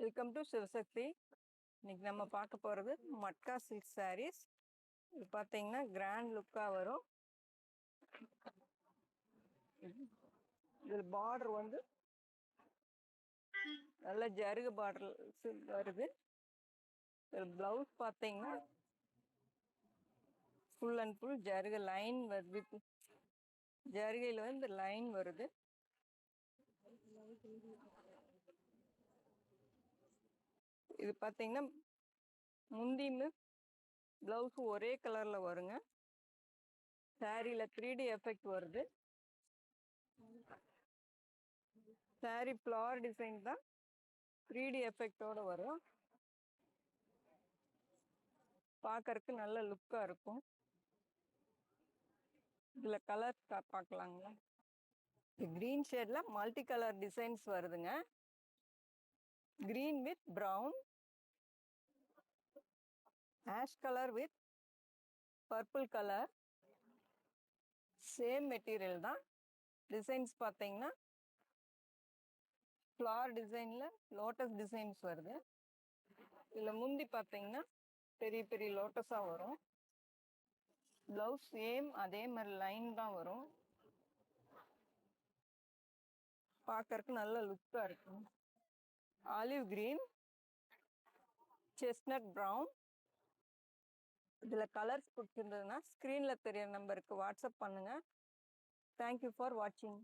Welcome to Sivasakthi. இன்னைக்கு நம்ம பார்க்க போகிறது மட்கா சில்க் சாரீஸ். இது பார்த்தீங்கன்னா கிராண்ட் லுக்காக வரும். இதில் பார்டர் வந்து நல்ல ஜருகு பார்டர் வருது. இதில் ப்ளவுஸ் பார்த்தீங்கன்னா full and full Jarugu line வருது. ஜருகையில் வந்து லைன் வருது. இது பார்த்தீங்கன்னா முந்தின்னு ப்ளவுஸு ஒரே கலரில் வருங்க. சாரியில் 3D எஃபெக்ட் வருது. சாரி ஃப்ளவர் டிசைன் தான் 3D எஃபெக்டோடு வரும். பார்க்கறதுக்கு நல்ல லுக்காக இருக்கும். இதில் கலர் பார்க்கலாங்களா? க்ரீன் ஷேடில் மல்டி கலர் டிசைன்ஸ் வருதுங்க. Green with brown, ash colour with purple colour. Same material தான். டிசைன்ஸ் பார்த்தீங்கன்னா ஃப்ளவர் டிசைனில் லோட்டஸ் டிசைன்ஸ் வருது. இதில் முந்தி பார்த்தீங்கன்னா பெரிய பெரிய லோட்டஸாக வரும். ப்ளவுஸ் சேம் அதே மாதிரி லைன் தான் வரும். பார்க்கறதுக்கு நல்ல லுக்காக இருக்கும். Olive green, chestnut brown. இதில் கலர்ஸ் பிடிச்சிருந்ததுன்னா ஸ்க்ரீனில் தெரிய நம்பருக்கு வாட்ஸ்அப் பண்ணுங்கள். தேங்க்யூ ஃபார் வாட்சிங்.